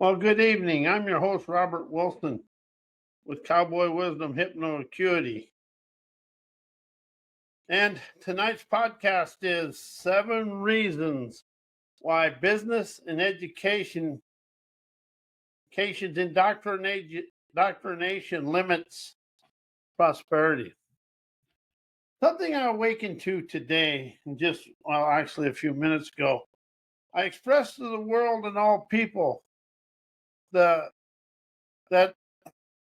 Well, good evening. I'm your host, Robert Wilson, with Cowboy Wisdom Hypno Acuity. And tonight's podcast is 7 Reasons Why Business and Education's indoctrination limits prosperity. Something I awakened to today, actually a few minutes ago. I expressed to the world and all people that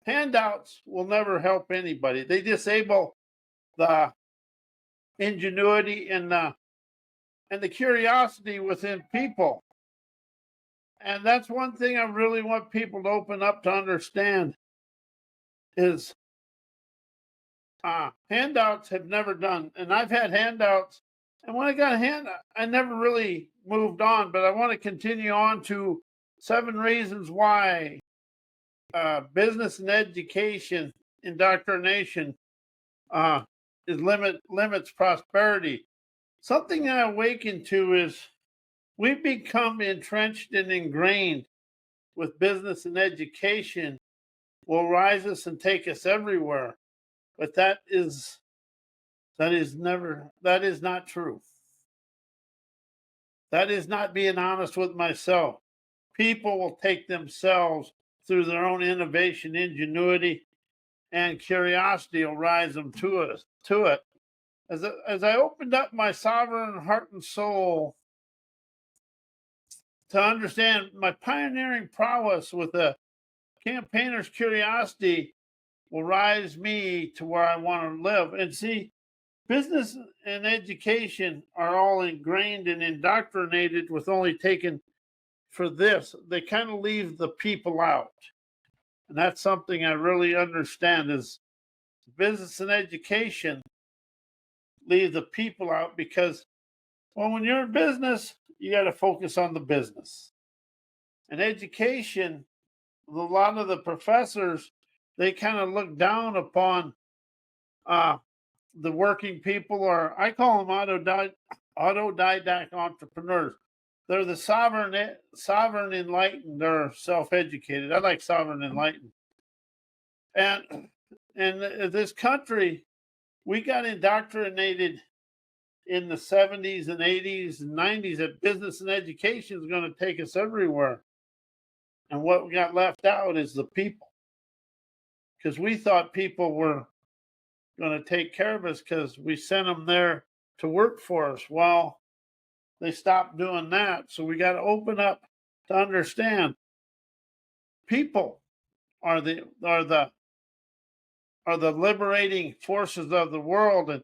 handouts will never help anybody. They disable the ingenuity and the curiosity within people. And that's one thing I really want people to open up to understand is handouts have never done. And I've had handouts, and when I got a handout, I never really moved on. But I want to continue on to 7 reasons why business and education indoctrination limits prosperity. Something I awakened to is we've become entrenched and ingrained with business and education will rise us and take us everywhere. But that is not true. That is not being honest with myself. People will take themselves through their own innovation, ingenuity, and curiosity will rise them to it. As I opened up my sovereign heart and soul to understand my pioneering prowess with a campaigner's curiosity will rise me to where I want to live. And see, business and education are all ingrained and indoctrinated with only taken for this. They kind of leave the people out. And that's something I really understand is business and education leave the people out because, well, when you're in business, you got to focus on the business. And education, a lot of the professors, they kind of look down upon the working people, or I call them autodidact entrepreneurs. They're the sovereign enlightened. They're self-educated. I like sovereign enlightened. And in this country, we got indoctrinated in the 70s and 80s and 90s that business and education is going to take us everywhere. And what we got left out is the people. Because we thought people were going to take care of us because we sent them there to work for us. Well, they stopped doing that. So we got to open up to understand people are the liberating forces of the world.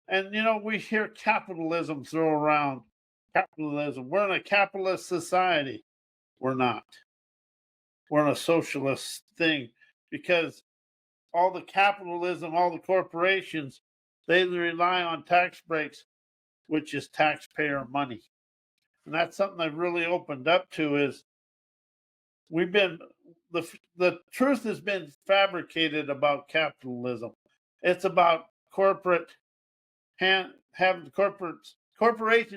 And you know, we hear capitalism thrown around. Capitalism. We're in a capitalist society. We're not. We're in a socialist thing because all the capitalism, all the corporations, they rely on tax breaks, which is taxpayer money. And that's something I've really opened up to is the truth has been fabricated about capitalism. It's about corporations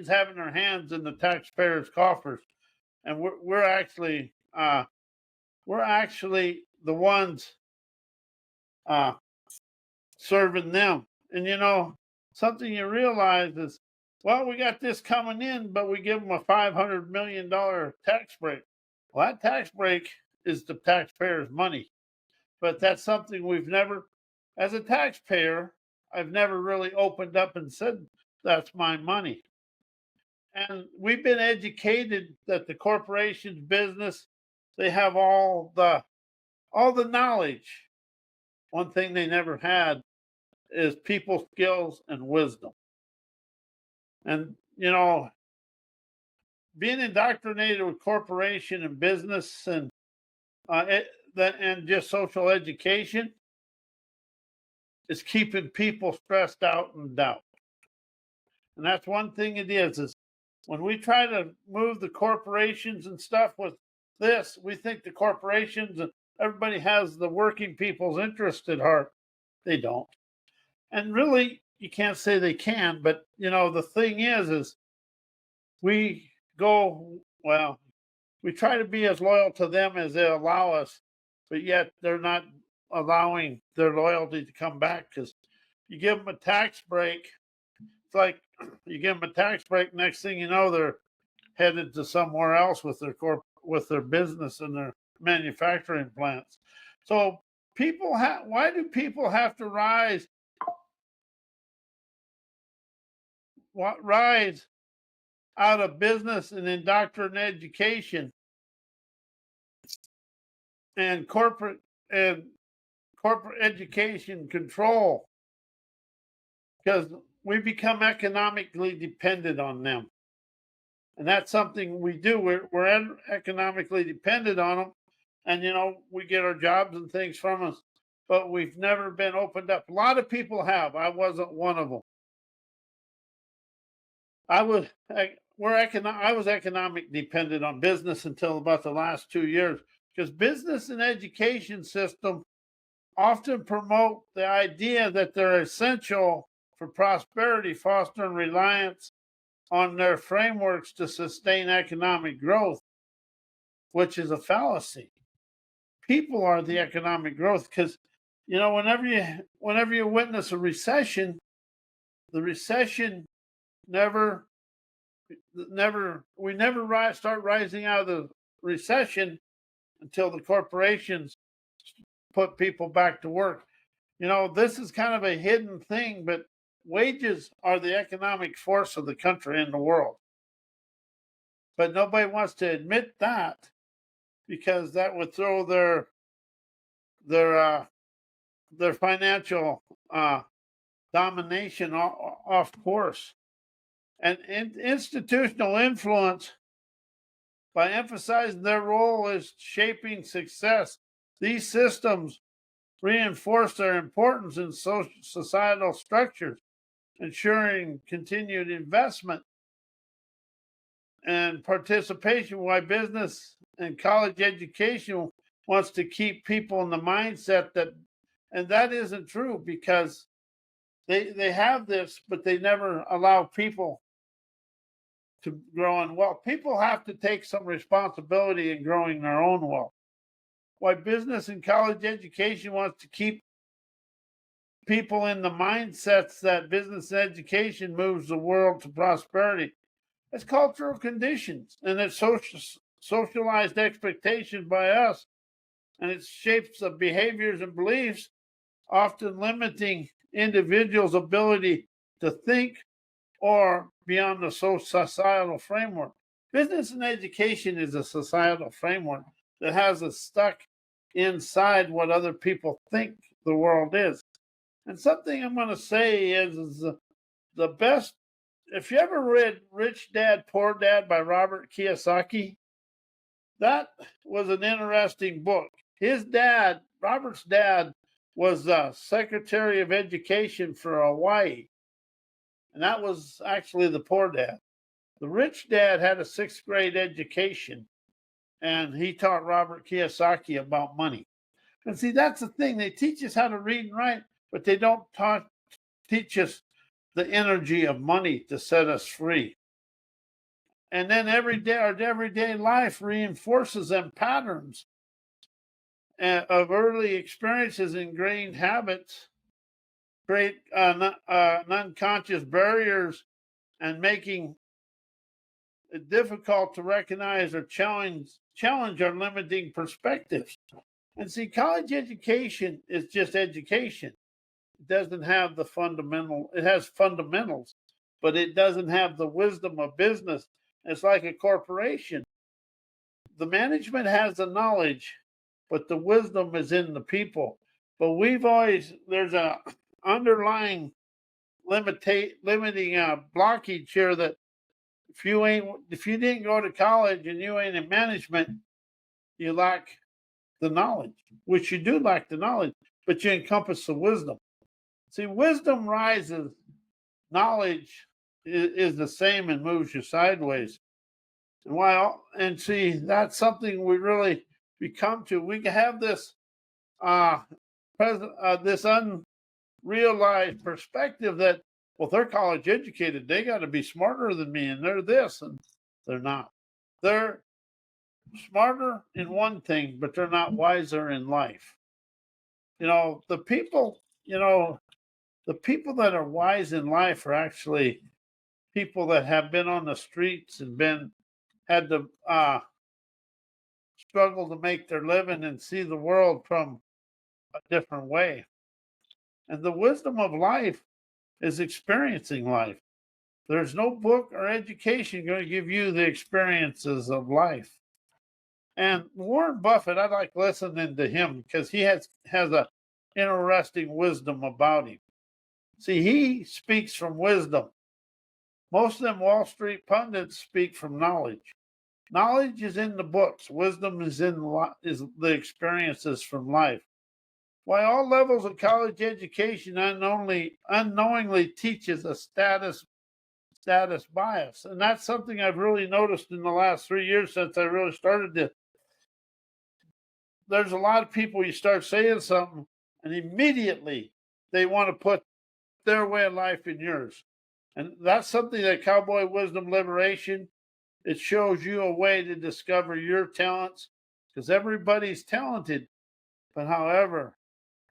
having their hands in the taxpayers' coffers, and we're actually the ones serving them. And you know, something you realize is, well, we got this coming in, but we give them a $500 million tax break. Well, that tax break is the taxpayers' money. But that's something we've never, as a taxpayer, I've never really opened up and said, that's my money. And we've been educated that the corporation's business, they have all the knowledge. One thing they never had is people skills and wisdom. And, you know, being indoctrinated with corporation and business and just social education is keeping people stressed out and doubt. And that's one thing it is when we try to move the corporations and stuff with this, we think the corporations and everybody has the working people's interest at heart. They don't. And really, you can't say they can, but you know, the thing is we we try to be as loyal to them as they allow us, but yet they're not allowing their loyalty to come back, because you give them a tax break. It's like you give them a tax break. Next thing you know, they're headed to somewhere else with their business and their manufacturing plants. So why do people have to rise out of business and indoctrination education and corporate education control? Because we become economically dependent on them. And that's something we do. We're economically dependent on them. And, we get our jobs and things from us, but we've never been opened up. A lot of people have. I wasn't one of them. I was economic dependent on business until about the last 2 years, because business and education system often promote the idea that they're essential for prosperity, fostering reliance on their frameworks to sustain economic growth, which is a fallacy. People are the economic growth, because whenever you witness a recession, the recession never start rising out of the recession until the corporations put people back to work. This is kind of a hidden thing, but wages are the economic force of the country and the world. But nobody wants to admit that, because that would throw their financial domination off course. And institutional influence, by emphasizing their role as shaping success, these systems reinforce their importance in societal structures, ensuring continued investment and participation. Why business and college education wants to keep people in the mindset and that isn't true, because they have this, but they never allow people to grow in wealth. People have to take some responsibility in growing their own wealth. Why business and college education wants to keep people in the mindsets that business and education moves the world to prosperity. It's cultural conditions, and it's socialized expectations by us, and it shapes the behaviors and beliefs, often limiting individuals' ability to think or beyond the societal framework. Business and education is a societal framework that has us stuck inside what other people think the world is. And something I'm going to say is the best. If you ever read Rich Dad, Poor Dad by Robert Kiyosaki, that was an interesting book. His dad, Robert's dad, was Secretary of Education for Hawaii. And that was actually the poor dad. The rich dad had a 6th grade education, and he taught Robert Kiyosaki about money. And see, that's the thing. They teach us how to read and write, but they don't teach us the energy of money to set us free. And then our everyday life reinforces them patterns of early experiences, ingrained habits, create unconscious barriers, and making it difficult to recognize or challenge our limiting perspectives. And see, college education is just education. It doesn't have the fundamental. It has fundamentals, but it doesn't have the wisdom of business. It's like a corporation. The management has the knowledge, but the wisdom is in the people. But there's a underlying limiting blockage here, that if you didn't go to college and you ain't in management, you lack the knowledge, which you do lack the knowledge, but you encompass the wisdom. See, wisdom rises, knowledge is the same and moves you sideways. And see, that's something we really become to. We can have this this unrealized perspective that, well, they're college educated, they got to be smarter than me, and they're this, and they're not. They're smarter in one thing, but they're not wiser in life. You know, the people, the people that are wise in life are actually people that have been on the streets and had to struggle to make their living and see the world from a different way. And the wisdom of life is experiencing life. There's no book or education going to give you the experiences of life. And Warren Buffett, I like listening to him because he has a interesting wisdom about him. See, he speaks from wisdom. Most of them Wall Street pundits speak from knowledge. Knowledge is in the books. Wisdom is is the experiences from life. Why all levels of college education unknowingly teaches a status bias, and that's something I've really noticed in the last 3 years since I really started to. There's a lot of people, you start saying something, and immediately they want to put their way of life in yours. And that's something that Cowboy Wisdom Liberation, it shows you a way to discover your talents, because everybody's talented. But however,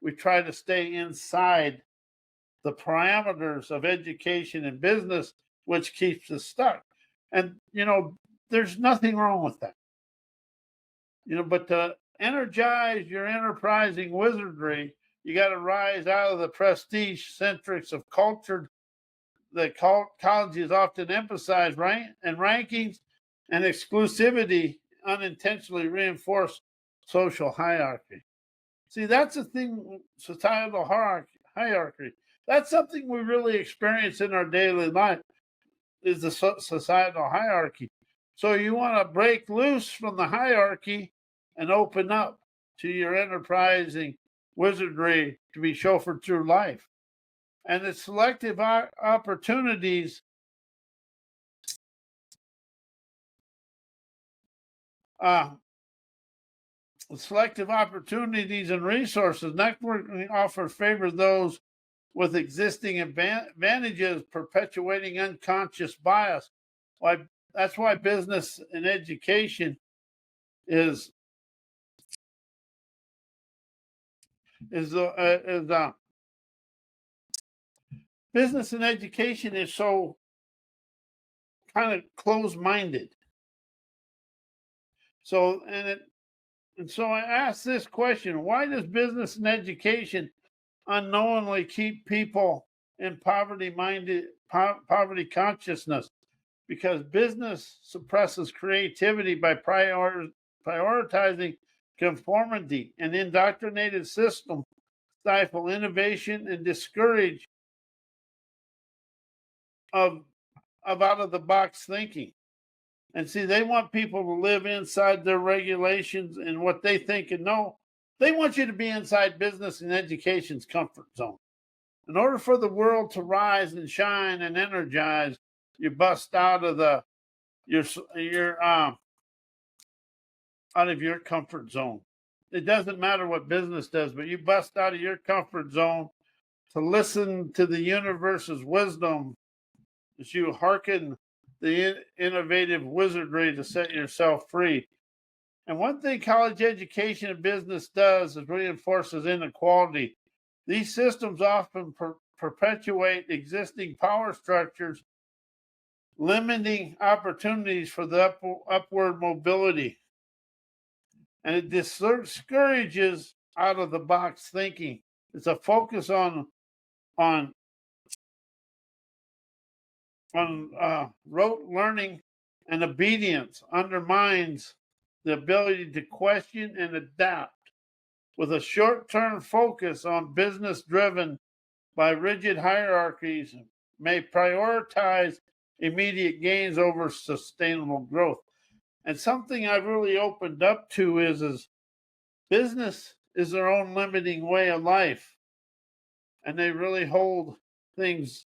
we try to stay inside the parameters of education and business, which keeps us stuck. And, there's nothing wrong with that. But to energize your enterprising wizardry, you got to rise out of the prestige centrics of culture that colleges often emphasize, right? And rankings and exclusivity unintentionally reinforce social hierarchy. See, that's a thing, societal hierarchy. That's something we really experience in our daily life, is the societal hierarchy. So you want to break loose from the hierarchy and open up to your enterprising wizardry to be chauffeured through life. And the selective opportunities and resources, networking offers favor those with existing advantages, perpetuating unconscious bias. That's why business and education is business and education is so kind of closed-minded. So so I ask this question: why does business and education unknowingly keep people in poverty consciousness? Because business suppresses creativity by prioritizing conformity, and indoctrinated system stifle innovation and discourage of out of the box thinking. And see, they want people to live inside their regulations and what they think and know. They want you to be inside business and education's comfort zone. In order for the world to rise and shine and energize, you bust out of your out of your comfort zone. It doesn't matter what business does, but you bust out of your comfort zone to listen to the universe's wisdom as you hearken the innovative wizardry to set yourself free. And one thing college education and business does is reinforces inequality. These systems often perpetuate existing power structures, limiting opportunities for the upward mobility. And it discourages out of the box thinking. It's a focus on rote learning and obedience undermines the ability to question and adapt, with a short-term focus on business driven by rigid hierarchies may prioritize immediate gains over sustainable growth. And something I've really opened up to is business is their own limiting way of life, and they really hold things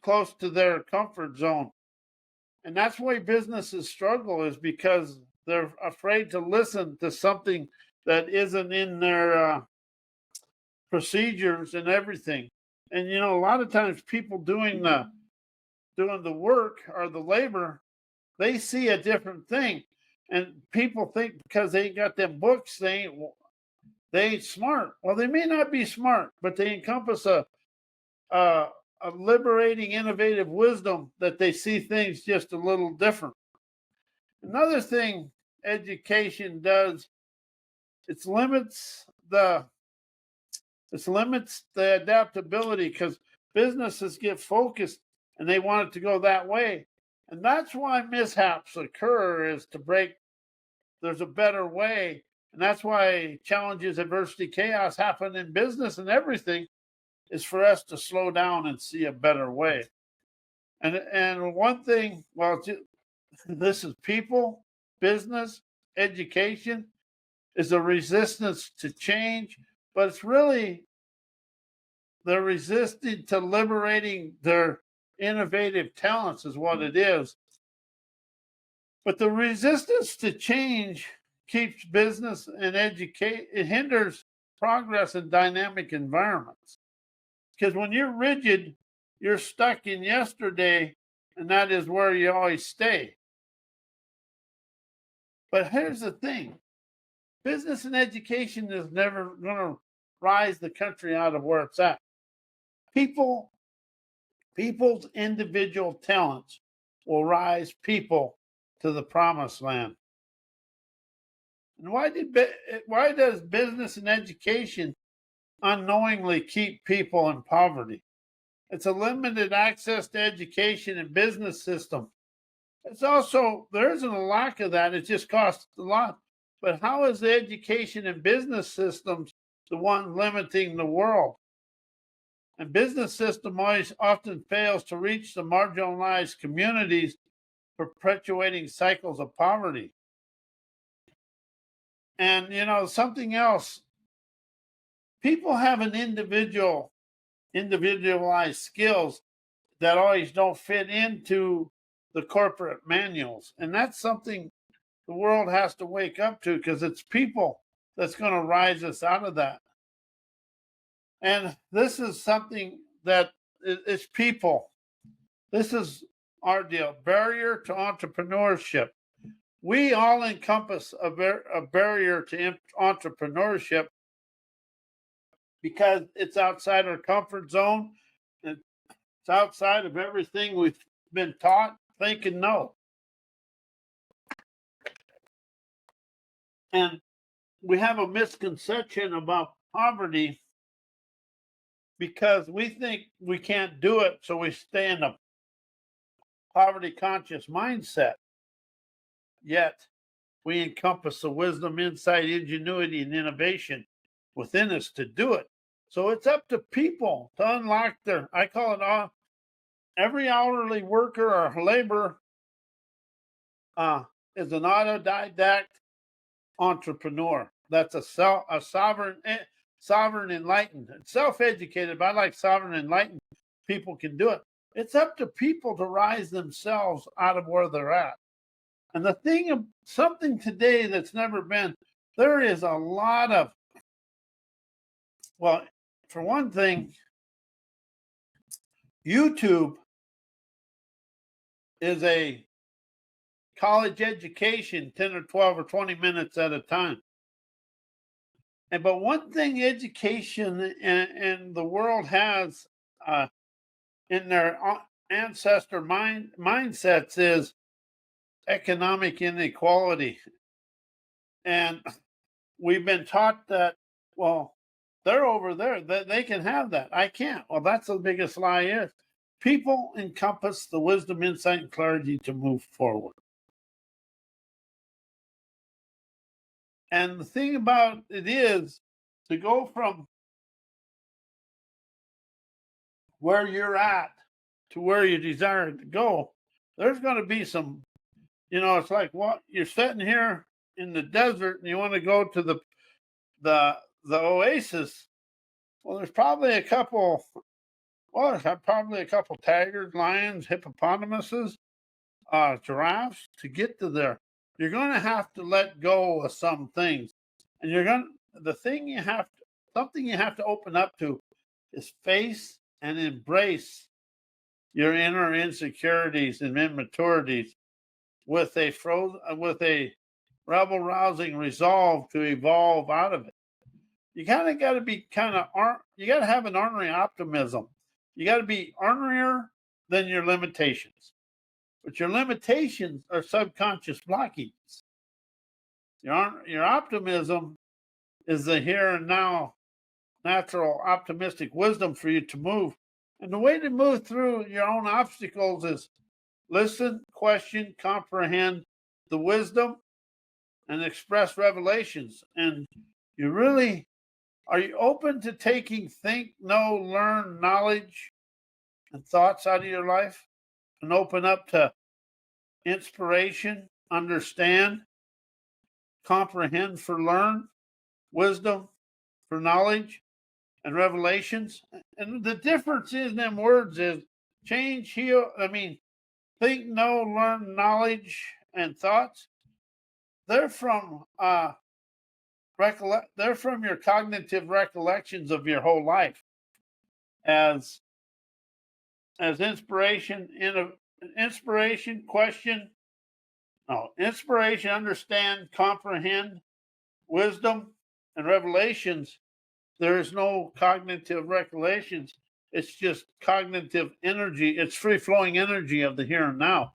close to their comfort zone. And that's why businesses struggle, is because they're afraid to listen to something that isn't in their procedures and everything. And a lot of times people doing doing the work or the labor, they see a different thing. And people think because they ain't got them books, they ain't smart. Well, they may not be smart, but they encompass a, a liberating, innovative wisdom that they see things just a little different. Another thing education does, it limits the adaptability because businesses get focused and they want it to go that way. And that's why mishaps occur, is to break, there's a better way. And that's why challenges, adversity, chaos happen in business and everything, is for us to slow down and see a better way. And one thing, well, this is people, business, education, is a resistance to change, but it's really they're resisting to liberating their innovative talents is what it is. But the resistance to change keeps business and educate, it hinders progress in dynamic environments. Because when you're rigid, you're stuck in yesterday, and that is where you always stay. But here's the thing. Business and education is never going to rise the country out of where it's at. People's individual talents will rise people to the promised land. And why does business and education unknowingly keep people in poverty? It's a limited access to education and business system. It's also, there isn't a lack of that. It just costs a lot. But how is the education and business systems the one limiting the world? And business system always often fails to reach the marginalized communities, perpetuating cycles of poverty. And something else, people have an individualized skills that always don't fit into the corporate manuals. And that's something the world has to wake up to, because it's people that's going to rise us out of that. And this is something that is people. This is our deal. Barrier to entrepreneurship. We all encompass a barrier to entrepreneurship because it's outside our comfort zone. It's outside of everything we've been taught, think, and know. And we have a misconception about poverty because we think we can't do it, so we stay in a poverty conscious mindset. Yet we encompass the wisdom, insight, ingenuity, and innovation within us to do it. So it's up to people to unlock their, I call it every hourly worker or labor is an autodidact entrepreneur. That's a sovereign enlightened, self-educated, but I like sovereign enlightened. People can do it. It's up to people to rise themselves out of where they're at. And the thing of something today that's never been, there is a lot of, well, for one thing, YouTube is a college education, 10 or 12 or 20 minutes at a time. But one thing education and the world has in their ancestor mindsets is economic inequality. And we've been taught that, well, they're over there, that they can have that. I can't. Well, that's the biggest lie is. People encompass the wisdom, insight, and clarity to move forward. And the thing about it is to go from where you're at to where you desire to go, there's going to be some, it's like what you're sitting here in the desert and you want to go to the oasis. Well, there's probably a couple tigers, lions, hippopotamuses, giraffes to get to there. You're going to have to let go of some things, and something you have to open up to is face and embrace your inner insecurities and immaturities with a rebel rousing resolve to evolve out of it. You kind of got to be you got to have an ornery optimism. You got to be ornerier than your limitations. But your limitations are subconscious blockages. Your optimism is the here and now natural optimistic wisdom for you to move. And the way to move through your own obstacles is listen, question, comprehend the wisdom, and express revelations. And are you open to taking think, know, learn, knowledge, and thoughts out of your life and open up to inspiration, understand, comprehend for learn, wisdom for knowledge, and revelations? And the difference in them words is change, heal, think, know, learn, knowledge, and thoughts. They're from they're from your cognitive recollections of your whole life as inspiration, understand, comprehend, wisdom, and revelations. There is no cognitive recollections. It's just cognitive energy. It's free flowing energy of the here and now.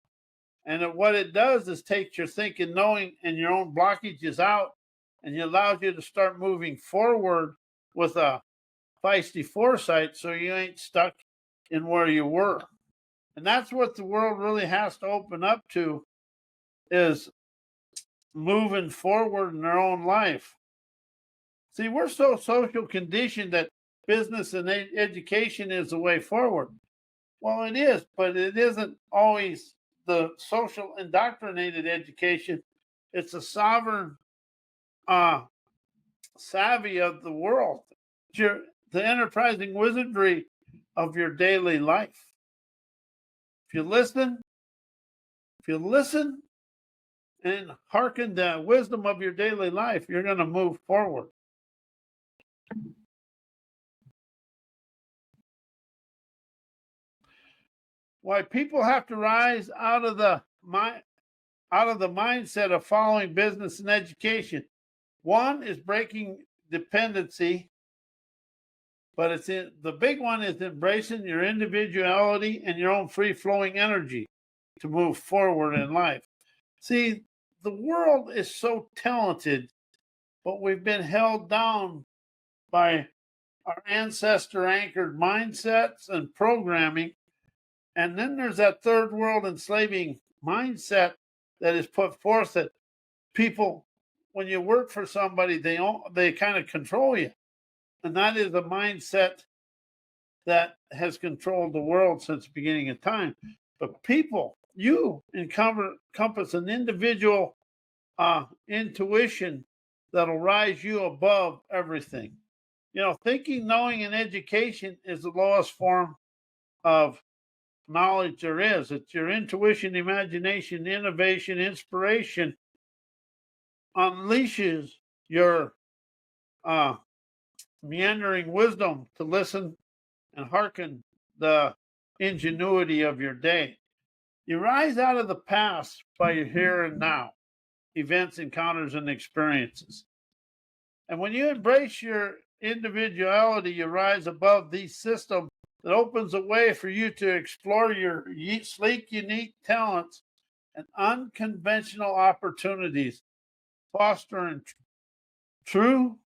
And what it does is takes your thinking, knowing, and your own blockages out, and it allows you to start moving forward with a feisty foresight so you ain't stuck in where you were. And that's what the world really has to open up to, is moving forward in their own life. See, we're so social conditioned that business and education is the way forward. Well, it is, but it isn't always the social indoctrinated education. It's a sovereign savvy of the world, the enterprising wizardry of your daily life. If you listen and hearken the wisdom of your daily life, you're going to move forward. Why people have to rise out of the mindset of following business and education. One is breaking dependency, but the big one is embracing your individuality and your own free-flowing energy to move forward in life. See, the world is so talented, but we've been held down by our ancestor-anchored mindsets and programming. And then there's that third world enslaving mindset that is put forth that people, when you work for somebody, they kind of control you. And that is a mindset that has controlled the world since the beginning of time. But people, you encompass an individual intuition that'll rise you above everything. Thinking, knowing, and education is the lowest form of knowledge there is. It's your intuition, imagination, innovation, inspiration unleashes your meandering wisdom to listen and hearken the ingenuity of your day. You rise out of the past by your here and now, events, encounters, and experiences. And when you embrace your individuality, you rise above these systems that opens a way for you to explore your sleek, unique talents and unconventional opportunities, fostering true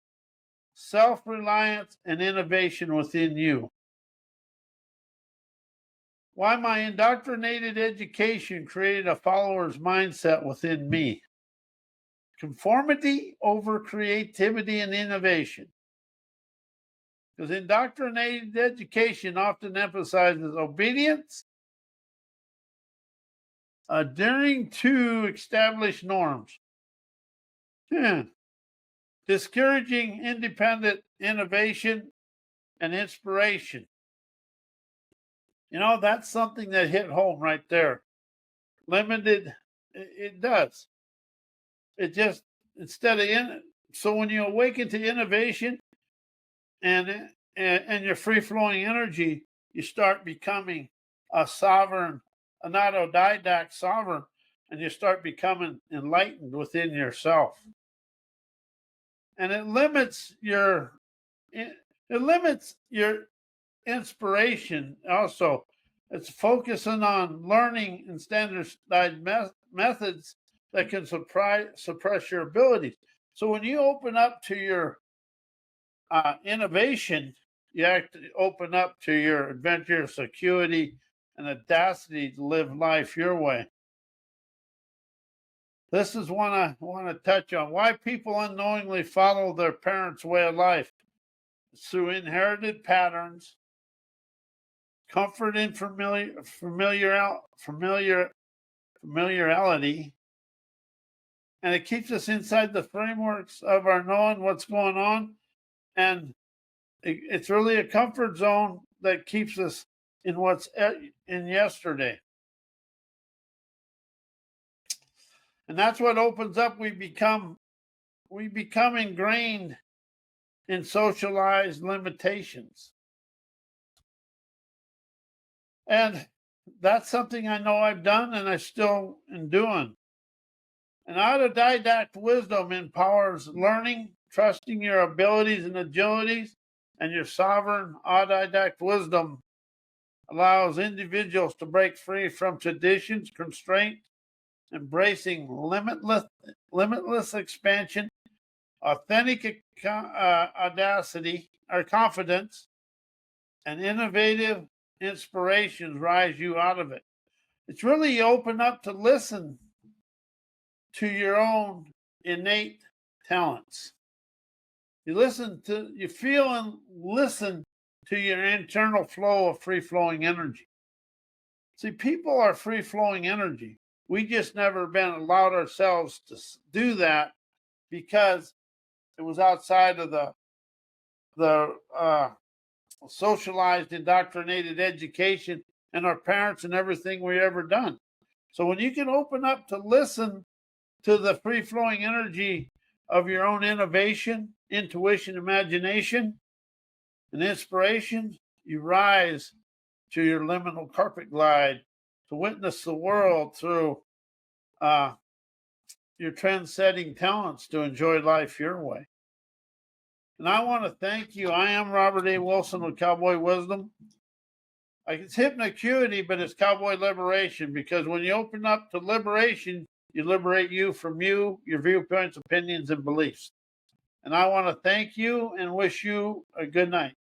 self-reliance and innovation within you. Why my indoctrinated education created a follower's mindset within me. Conformity over creativity and innovation. Because indoctrinated education often emphasizes obedience, adhering to established norms, discouraging independent innovation and inspiration. That's something that hit home right there. Limited, it does. It just, so when you awaken to innovation and your free-flowing energy, you start becoming a sovereign, an autodidact sovereign, and you start becoming enlightened within yourself. And it limits your inspiration also. It's focusing on learning and standardized methods that can suppress your abilities. So when you open up to your innovation, you have to open up to your adventurous acuity and audacity to live life your way. This is one I want to touch on. Why people unknowingly follow their parents' way of life. It's through inherited patterns, comfort in familiarity, and it keeps us inside the frameworks of our knowing what's going on. And it's really a comfort zone that keeps us in what's in yesterday. And that's what opens up. We become ingrained in socialized limitations. And that's something I know I've done and I still am doing. An autodidact wisdom empowers learning, trusting your abilities and agilities, and your sovereign autodidact wisdom allows individuals to break free from traditions, constraints, embracing limitless expansion, authentic audacity or confidence, and innovative inspirations rise you out of it. It's really you open up to listen to your own innate talents. You feel and listen to your internal flow of free-flowing energy. See, people are free-flowing energy. We just never been allowed ourselves to do that because it was outside of the socialized, indoctrinated education and our parents and everything we ever done. So when you can open up to listen to the free-flowing energy of your own innovation, intuition, imagination, and inspiration, you rise to your liminal carpet glide to witness the world through your trend-setting talents to enjoy life your way. And I want to thank you. I am Robert A. Wilson with Cowboy Wisdom. It's hypnocuity, but it's cowboy liberation, because when you open up to liberation, you liberate you from you, your viewpoints, opinions, and beliefs. And I want to thank you and wish you a good night.